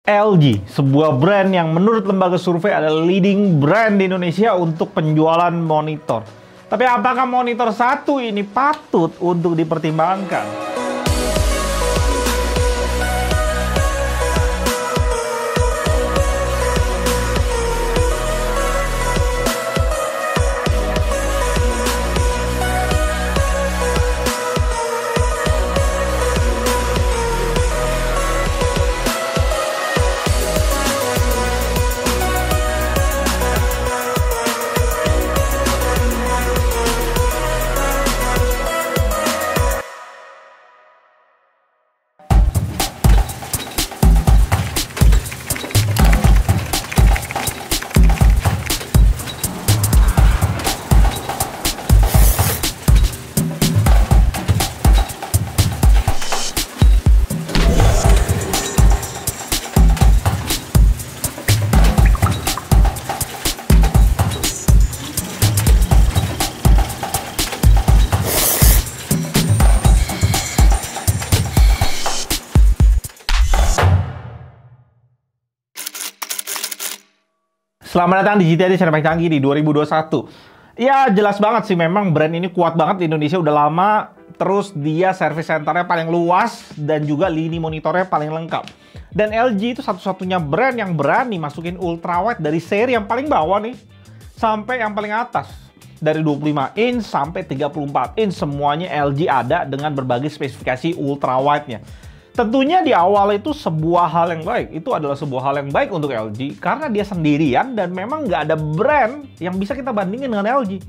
LG, sebuah brand yang menurut lembaga survei adalah leading brand di Indonesia untuk penjualan monitor. Tapi apakah monitor satu ini patut untuk dipertimbangkan? Selamat datang di GTD Channel paling canggih di 2021. Ya jelas banget sih, memang brand ini kuat banget di Indonesia udah lama. Terus dia service centernya paling luas dan juga lini monitornya paling lengkap. Dan LG itu satu-satunya brand yang berani masukin ultrawide dari seri yang paling bawah nih sampai yang paling atas. Dari 25 inch sampai 34 inch semuanya LG ada dengan berbagai spesifikasi ultrawide-nya. Tentunya di awal itu sebuah hal yang baik. Itu adalah sebuah hal yang baik untuk LG karena dia sendirian dan memang nggak ada brand yang bisa kita bandingin dengan LG.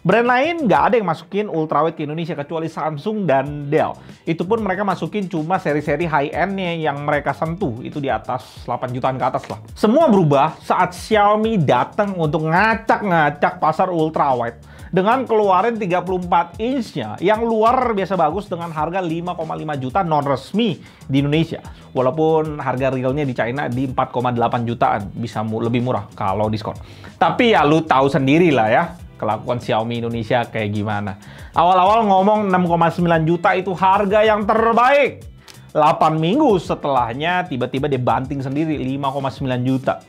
Brand lain nggak ada yang masukin ultrawide ke Indonesia kecuali Samsung dan Dell. Itu pun mereka masukin cuma seri-seri high-end-nya yang mereka sentuh. Itu di atas 8 jutaan ke atas lah. Semua berubah saat Xiaomi datang untuk ngacak-ngacak pasar ultrawide dengan keluarin 34 inch-nya yang luar biasa bagus dengan harga 5,5 juta non resmi di Indonesia. Walaupun harga realnya di China di 4,8 jutaan, bisa lebih murah kalau diskon. Tapi ya lu tahu sendiri lah ya kelakuan Xiaomi Indonesia kayak gimana. Awal-awal ngomong 6,9 juta itu harga yang terbaik. 8 minggu setelahnya tiba-tiba dia banting sendiri 5,9 juta.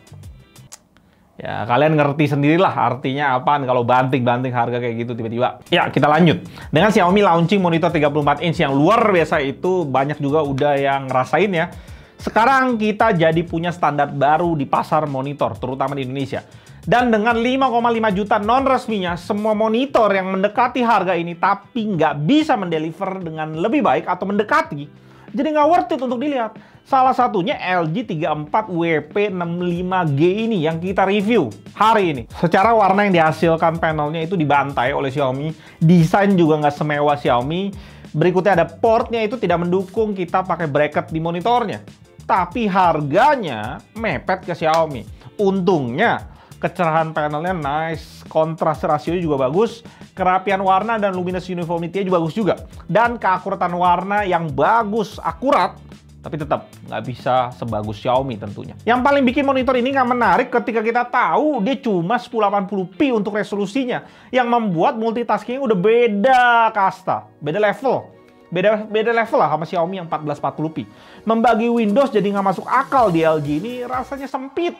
Ya, kalian ngerti sendirilah artinya apaan kalau banting-banting harga kayak gitu tiba-tiba. Ya, kita lanjut. Dengan Xiaomi launching monitor 34 inch yang luar biasa itu, banyak juga udah yang ngerasain ya. Sekarang kita jadi punya standar baru di pasar monitor, terutama di Indonesia. Dan dengan 5,5 juta non resminya, semua monitor yang mendekati harga ini tapi nggak bisa mendeliver dengan lebih baik atau mendekati, jadi nggak worth it untuk dilihat. Salah satunya LG 34WP65G ini yang kita review hari ini. Secara warna yang dihasilkan panelnya itu dibantai oleh Xiaomi. Desain juga nggak semewah Xiaomi. Berikutnya ada portnya itu tidak mendukung kita pakai bracket di monitornya. Tapi harganya mepet ke Xiaomi. Untungnya kecerahan panelnya nice, kontras rasio juga bagus, kerapian warna dan luminous uniformity-nya juga bagus juga. Dan keakuratan warna yang bagus, akurat, tapi tetap nggak bisa sebagus Xiaomi tentunya. Yang paling bikin monitor ini nggak menarik ketika kita tahu dia cuma 1080p untuk resolusinya, yang membuat multitasking udah beda kasta, beda level. Beda level lah sama Xiaomi yang 1440p. Membagi Windows jadi nggak masuk akal di LG ini rasanya sempit.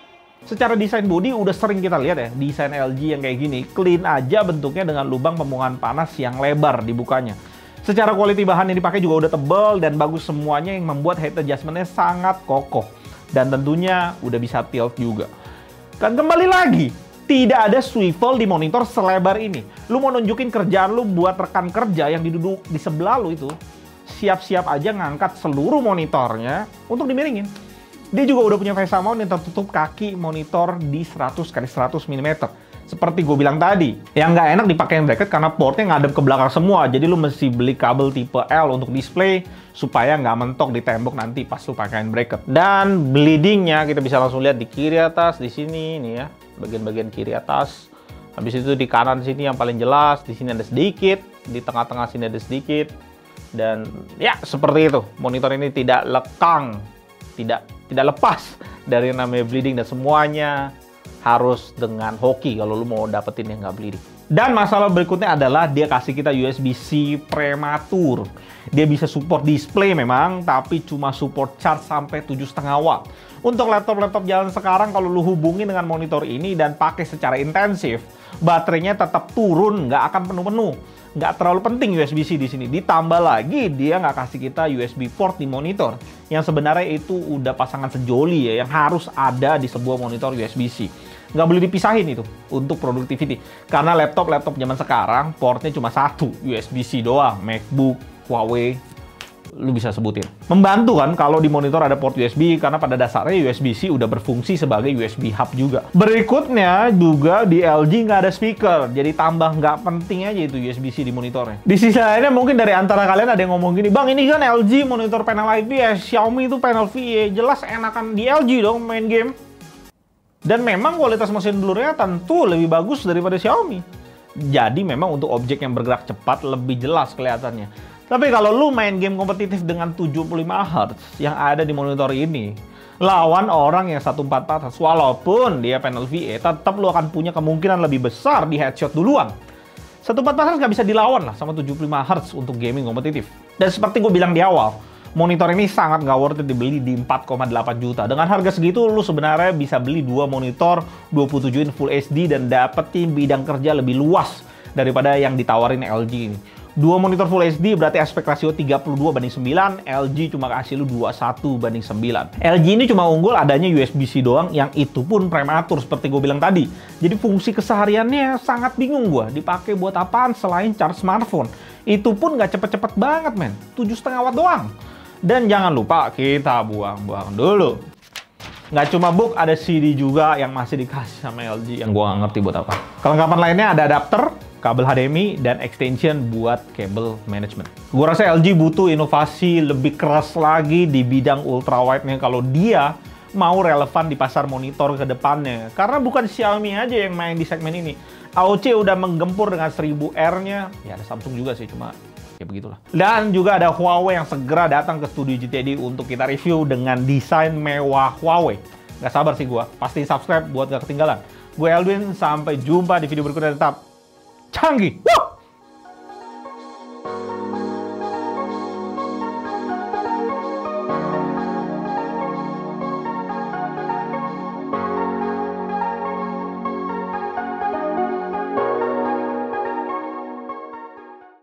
Secara desain body udah sering kita lihat ya, desain LG yang kayak gini, clean aja bentuknya dengan lubang pembuangan panas yang lebar dibukanya. Secara quality bahan yang dipakai juga udah tebal dan bagus semuanya yang membuat head adjustment-nya sangat kokoh. Dan tentunya udah bisa tilt juga. Kan kembali lagi, tidak ada swivel di monitor selebar ini. Lu mau nunjukin kerjaan lu buat rekan kerja yang duduk di sebelah lu itu, siap-siap aja ngangkat seluruh monitornya untuk dimiringin. Dia juga udah punya VESA mount yang tertutup kaki monitor di 100x100 mm. Seperti gue bilang tadi, yang nggak enak dipakein bracket karena portnya ngadep ke belakang semua. Jadi lu mesti beli kabel tipe L untuk display supaya nggak mentok di tembok nanti pas lu pakein bracket. Dan bleedingnya kita bisa langsung lihat di kiri atas, di sini nih ya, bagian-bagian kiri atas. Habis itu di kanan sini yang paling jelas, di sini ada sedikit, di tengah-tengah sini ada sedikit. Dan ya seperti itu, monitor ini tidak lekang, tidak lepas dari yang namanya bleeding dan semuanya harus dengan hoki kalau lu mau dapetin yang nggak bleeding. Dan masalah berikutnya adalah dia kasih kita USB-C prematur. Dia bisa support display memang, tapi cuma support charge sampai 7,5 watt. Untuk laptop-laptop zaman sekarang, kalau lu hubungin dengan monitor ini dan pakai secara intensif, baterainya tetap turun, nggak akan penuh-penuh. Nggak terlalu penting USB-C di sini. Ditambah lagi, dia nggak kasih kita USB port di monitor. Yang sebenarnya itu udah pasangan sejoli ya, yang harus ada di sebuah monitor USB-C. Nggak boleh dipisahin itu untuk productivity. Karena laptop-laptop zaman sekarang, portnya cuma satu, USB-C doang. MacBook, Huawei, lu bisa sebutin. Membantu kan kalau di monitor ada port USB, karena pada dasarnya USB-C udah berfungsi sebagai USB hub juga. Berikutnya juga di LG nggak ada speaker, jadi tambah nggak penting aja itu USB-C di monitornya. Di sisi lainnya mungkin dari antara kalian ada yang ngomong gini, "Bang, ini kan LG monitor panel IPS, Xiaomi itu panel VA, jelas enakan di LG dong main game." Dan memang kualitas mesin blurnya tentu lebih bagus daripada Xiaomi. Jadi memang untuk objek yang bergerak cepat lebih jelas kelihatannya. Tapi kalau lu main game kompetitif dengan 75 Hz yang ada di monitor ini, lawan orang yang 1440 Hz, walaupun dia panel VA, tetap lu akan punya kemungkinan lebih besar di headshot duluan. 1440 Hz nggak bisa dilawan lah sama 75 Hz untuk gaming kompetitif. Dan seperti gue bilang di awal, monitor ini sangat nggak worth it dibeli di 4,8 juta. Dengan harga segitu, lu sebenarnya bisa beli dua monitor 27 in Full HD dan dapetin bidang kerja lebih luas daripada yang ditawarin LG ini. Dua monitor Full HD berarti aspek rasio 32:9, LG cuma kasih lu 21:9. LG ini cuma unggul adanya USB-C doang, yang itu pun prematur seperti gue bilang tadi. Jadi fungsi kesehariannya sangat bingung gue, dipakai buat apaan selain charge smartphone. Itu pun nggak cepet-cepet banget men, 7,5 watt doang. Dan jangan lupa kita buang-buang dulu. Nggak cuma book, ada CD juga yang masih dikasih sama LG yang gua nggak ngerti buat apa. Kelengkapan lainnya ada adapter, kabel HDMI, dan extension buat kabel management. Gua rasa LG butuh inovasi lebih keras lagi di bidang ultrawide-nya kalau dia mau relevan di pasar monitor ke depannya. Karena bukan Xiaomi aja yang main di segmen ini. AOC udah menggempur dengan 1000R-nya. Ya ada Samsung juga sih, cuma ya begitulah. Dan juga ada Huawei yang segera datang ke studio GTD untuk kita review dengan desain mewah Huawei. Gak sabar sih gua. Pasti subscribe buat gak ketinggalan. Gue Elwin, sampai jumpa di video berikutnya. Tetap canggih!